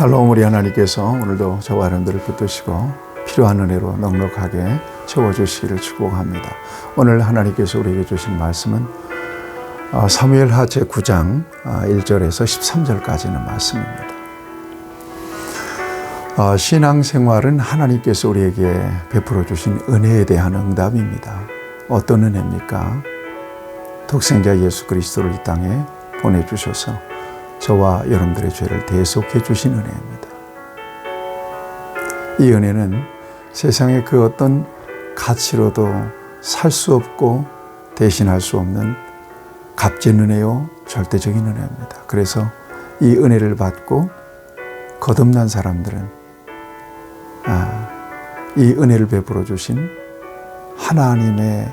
샬롬. 우리 하나님께서 오늘도 저와 여러분들을 붙드시고 필요한 은혜로 넉넉하게 채워주시기를 축복합니다. 오늘 하나님께서 우리에게 주신 말씀은 사무엘하 제9장 1절에서 13절까지는 말씀입니다. 신앙생활은 하나님께서 우리에게 베풀어 주신 은혜에 대한 응답입니다. 어떤 은혜입니까? 독생자 예수 그리스도를 이 땅에 보내주셔서 저와 여러분들의 죄를 대속해 주신 은혜입니다. 이 은혜는 세상의 그 어떤 가치로도 살 수 없고 대신할 수 없는 값진 은혜요 절대적인 은혜입니다. 그래서 이 은혜를 받고 거듭난 사람들은 이 은혜를 베풀어 주신 하나님의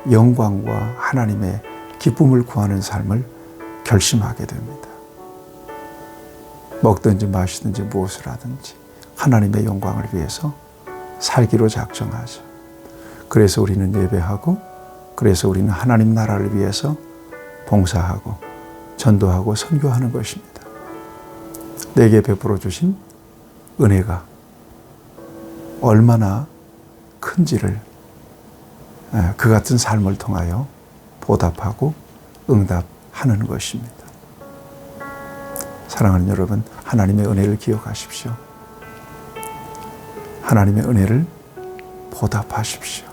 영광과 하나님의 기쁨을 구하는 삶을 결심하게 됩니다. 먹든지 마시든지 무엇을 하든지 하나님의 영광을 위해서 살기로 작정하죠. 그래서 우리는 예배하고, 그래서 우리는 하나님 나라를 위해서 봉사하고 전도하고 선교하는 것입니다. 내게 베풀어 주신 은혜가 얼마나 큰지를 그 같은 삶을 통하여 보답하고 응답하는 것입니다. 사랑하는 여러분, 하나님의 은혜를 기억하십시오. 하나님의 은혜를 보답하십시오.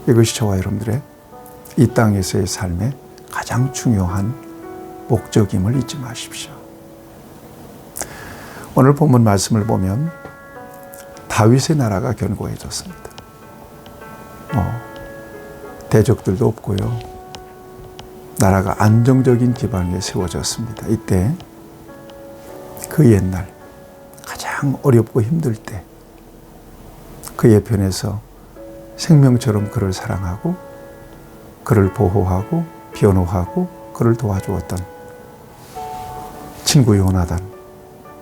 이것이 저와 여러분들의 이 땅에서의 삶의 가장 중요한 목적임을 잊지 마십시오. 오늘 본문 말씀을 보면 다윗의 나라가 견고해졌습니다. 대적들도 없고요. 나라가 안정적인 기반 위에 세워졌습니다. 이때 그 옛날 가장 어렵고 힘들 때 그의 편에서 생명처럼 그를 사랑하고 그를 보호하고 변호하고 그를 도와주었던 친구 요나단,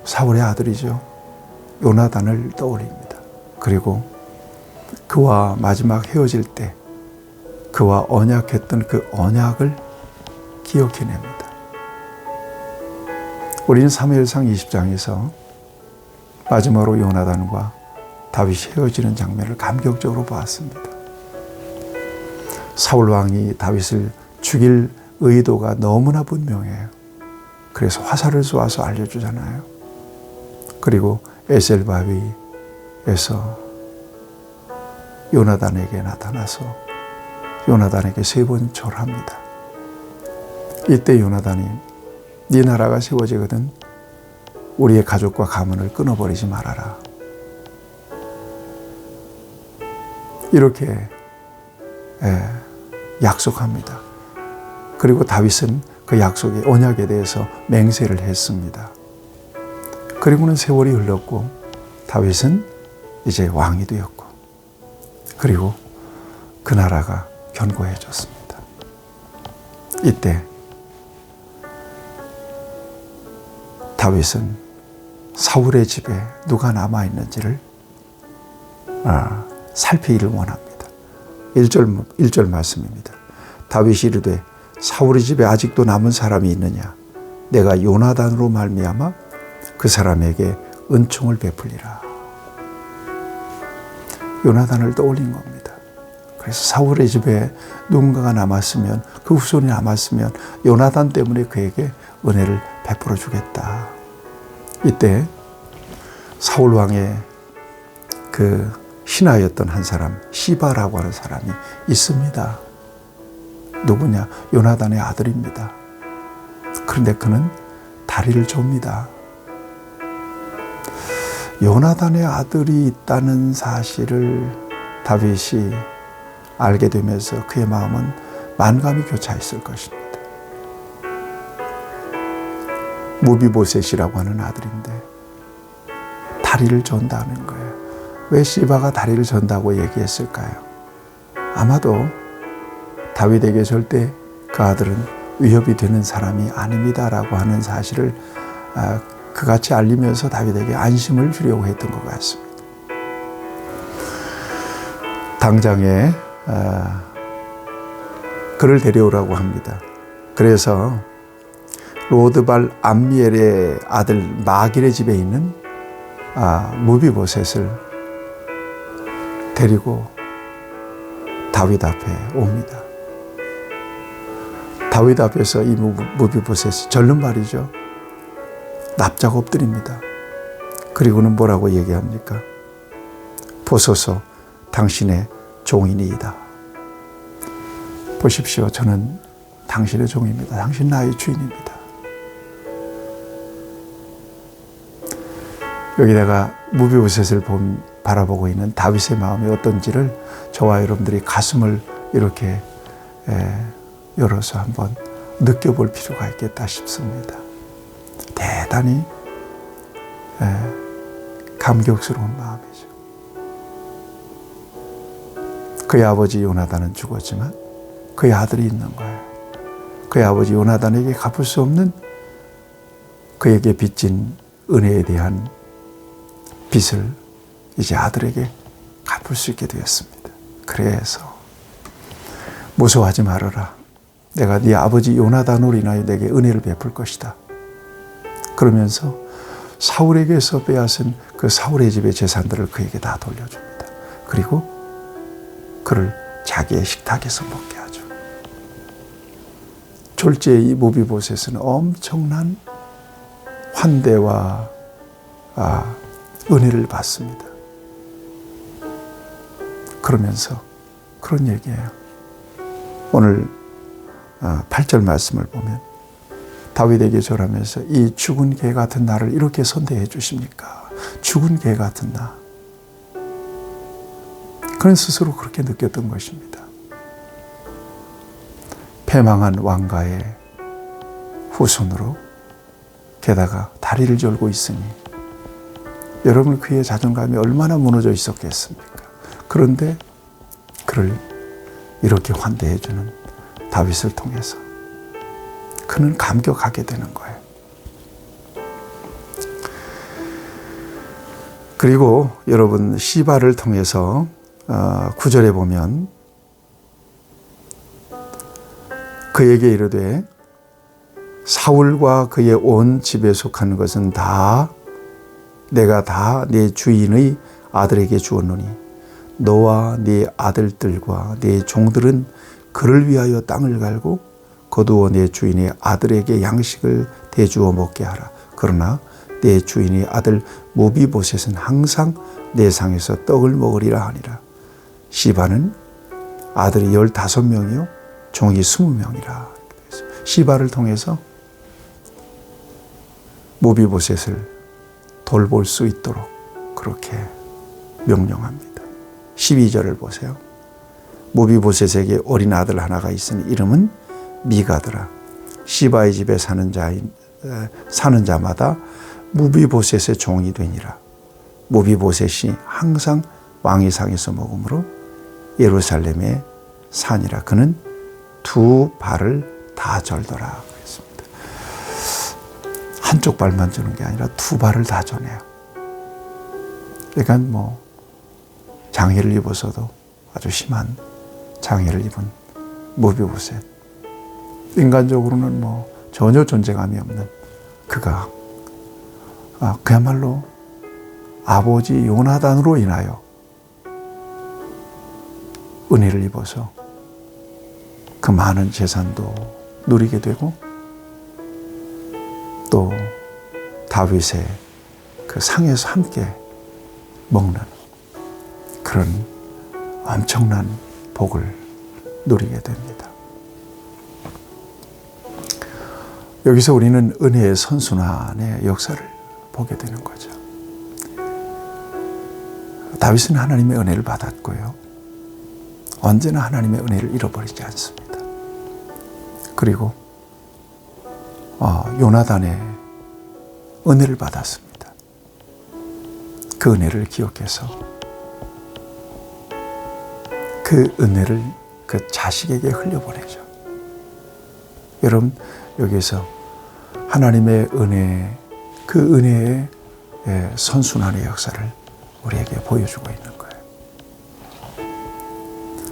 사울의 아들이죠. 요나단을 떠올립니다. 그리고 그와 마지막 헤어질 때 그와 언약했던 그 언약을 기억해냅니다. 우리는 사무엘상 20장에서 마지막으로 요나단과 다윗이 헤어지는 장면을 감격적으로 보았습니다. 사울 왕이 다윗을 죽일 의도가 너무나 분명해요. 그래서 화살을 쏘아서 알려주잖아요. 그리고 에셀바위에서 요나단에게 나타나서 요나단에게 3번 절합니다. 이때 요나단이 네 나라가 세워지거든 우리의 가족과 가문을 끊어버리지 말아라. 이렇게 약속합니다. 그리고 다윗은 그 약속의 언약에 대해서 맹세를 했습니다. 그리고는 세월이 흘렀고 다윗은 이제 왕이 되었고 그리고 그 나라가 견고해졌습니다. 이때 다윗은 사울의 집에 누가 남아있는지를 살피기를 원합니다. 1절 말씀입니다. 다윗이 이르되 사울의 집에 아직도 남은 사람이 있느냐? 내가 요나단으로 말미암아 그 사람에게 은총을 베풀리라. 요나단을 떠올린 겁니다. 그래서 사울의 집에 누군가가 남았으면, 그 후손이 남았으면 요나단 때문에 그에게 은혜를 베풀어 주겠다. 이때 사울 왕의 그 신하였던 한 사람, 시바라고 하는 사람이 있습니다. 누구냐? 요나단의 아들입니다. 그런데 그는 다리를 줍니다. 요나단의 아들이 있다는 사실을 다윗이 알게 되면서 그의 마음은 만감이 교차했을 것입니다. 무비보셋이라고 하는 아들인데 다리를 전다는 거예요. 왜 시바가 다리를 전다고 얘기했을까요? 아마도 다윗에게 절대 그 아들은 위협이 되는 사람이 아닙니다라고 하는 사실을 그같이 알리면서 다윗에게 안심을 주려고 했던 것 같습니다. 당장에 그를 데려오라고 합니다. 그래서 로드발 암미엘의 아들 마길의 집에 있는 무비보셋을 데리고 다윗 앞에 옵니다. 다윗 앞에서 이 무비보셋이 절름발이죠. 납작 엎드립니다. 그리고는 뭐라고 얘기합니까? 보소서, 당신의 종이니이다. 보십시오. 저는 당신의 종입니다. 당신 나의 주인입니다. 여기다가 무비보셋을 바라보고 있는 다윗의 마음이 어떤지를 저와 여러분들이 가슴을 이렇게 열어서 한번 느껴볼 필요가 있겠다 싶습니다. 대단히 감격스러운 마음이죠. 그의 아버지 요나단은 죽었지만 그의 아들이 있는 거예요. 그의 아버지 요나단에게 갚을 수 없는 그에게 빚진 은혜에 대한 빚을 이제 아들에게 갚을 수 있게 되었습니다. 그래서 무서워하지 말아라. 내가 네 아버지 요나단으로 인하여 내게 은혜를 베풀 것이다. 그러면서 사울에게서 빼앗은 그 사울의 집의 재산들을 그에게 다 돌려줍니다. 그리고 그를 자기의 식탁에서 먹게 하죠. 졸지에 이 무비보셋은 엄청난 환대와 은혜를 받습니다. 그러면서 그런 얘기예요. 오늘 8절 말씀을 보면 다윗에게 절하면서 이 죽은 개 같은 나를 이렇게 선대해 주십니까? 죽은 개 같은 나. 그는 스스로 그렇게 느꼈던 것입니다. 패망한 왕가의 후손으로 게다가 다리를 절고 있으니 여러분 그의 자존감이 얼마나 무너져 있었겠습니까? 그런데 그를 이렇게 환대해 주는 다윗을 통해서 그는 감격하게 되는 거예요. 그리고 여러분 시바를 통해서 9절에 보면 그에게 이르되 사울과 그의 온 집에 속한 것은 다 내가 다 내 주인의 아들에게 주었노니 너와 네 아들들과 네 종들은 그를 위하여 땅을 갈고 거두어 내 주인의 아들에게 양식을 대주어 먹게 하라. 그러나 내 주인의 아들 무비보셋은 항상 내 상에서 떡을 먹으리라 하니라. 시바는 아들이 15명이요 종이 20명이라. 시바를 통해서 무비보셋을 돌볼 수 있도록 그렇게 명령합니다. 12절을 보세요. 무비보셋에게 어린 아들 하나가 있으니 이름은 미가더라. 시바의 집에 사는 자마다 무비보셋의 종이 되니라. 무비보셋이 항상 왕의 상에서 먹으므로 예루살렘에 사니라. 그는 두 발을 다 절더라. 그랬습니다. 한쪽 발만 저는 게 아니라 두 발을 다 저네요. 그러니까 장애를 입어서도 아주 심한 장애를 입은 무비보셋. 인간적으로는 전혀 존재감이 없는 그가 그야말로 아버지 요나단으로 인하여 은혜를 입어서 그 많은 재산도 누리게 되고 또 다윗의 그 상에서 함께 먹는 그런 엄청난 복을 누리게 됩니다. 여기서 우리는 은혜의 선순환의 역사를 보게 되는 거죠. 다윗은 하나님의 은혜를 받았고요. 언제나 하나님의 은혜를 잃어버리지 않습니다. 그리고 요나단의 은혜를 받았습니다. 그 은혜를 기억해서 그 은혜를 그 자식에게 흘려보내죠. 여러분 여기서 하나님의 은혜, 그 은혜의 선순환의 역사를 우리에게 보여주고 있는 거예요.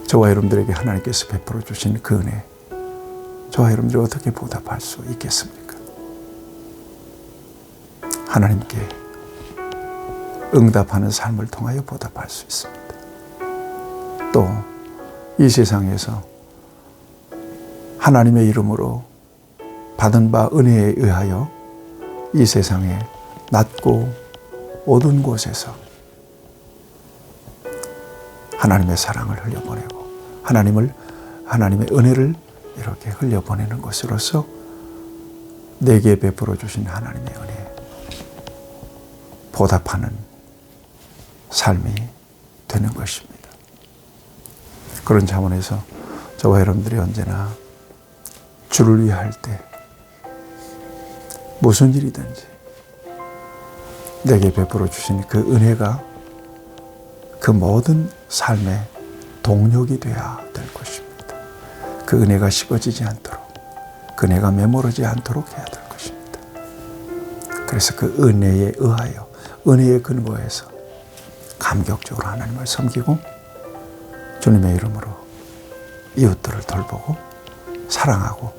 저와 여러분들에게 하나님께서 베풀어 주신 그 은혜, 저와 여러분들이 어떻게 보답할 수 있겠습니까? 하나님께 응답하는 삶을 통하여 보답할 수 있습니다. 또 이 세상에서 하나님의 이름으로 받은 바 은혜에 의하여 이 세상에 낮고 어두운 곳에서 하나님의 사랑을 흘려보내고 하나님의 은혜를 이렇게 흘려보내는 것으로서 내게 베풀어 주신 하나님의 은혜에 보답하는 삶이 되는 것입니다. 그런 차원에서 저와 여러분들이 언제나 주를 위할 때 무슨 일이든지 내게 베풀어 주신 그 은혜가 그 모든 삶의 동력이 되어야 될 것입니다. 그 은혜가 식어지지 않도록, 그 은혜가 메모르지 않도록 해야 될 것입니다. 그래서 그 은혜에 의하여, 은혜에 근거해서 감격적으로 하나님을 섬기고 주님의 이름으로 이웃들을 돌보고 사랑하고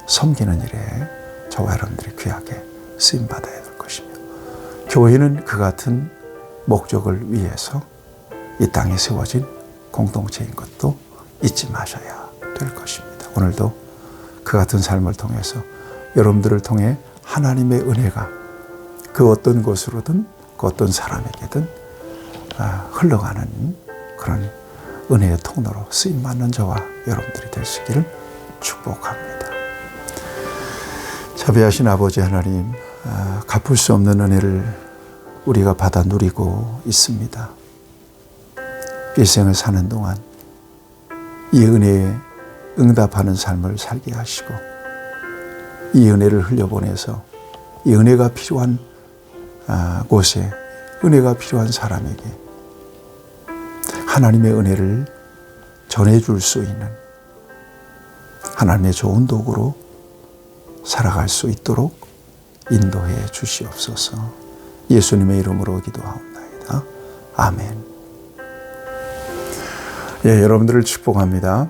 섬기는 일에 저와 여러분들이 귀하게 쓰임받아야 될 것이며, 교회는 그 같은 목적을 위해서 이 땅에 세워진 공동체인 것도 잊지 마셔야 될 것입니다. 오늘도 그 같은 삶을 통해서 여러분들을 통해 하나님의 은혜가 그 어떤 곳으로든 그 어떤 사람에게든 흘러가는 그런 은혜의 통로로 쓰임받는 저와 여러분들이 되시기를 축복합니다. 자비하신 아버지 하나님, 갚을 수 없는 은혜를 우리가 받아 누리고 있습니다. 일생을 사는 동안 이 은혜에 응답하는 삶을 살게 하시고, 이 은혜를 흘려보내서 이 은혜가 필요한 곳에, 은혜가 필요한 사람에게 하나님의 은혜를 전해줄 수 있는 하나님의 좋은 도구로 살아갈 수 있도록 인도해 주시옵소서. 예수님의 이름으로 기도하옵나이다. 아멘. 예, 여러분들을 축복합니다.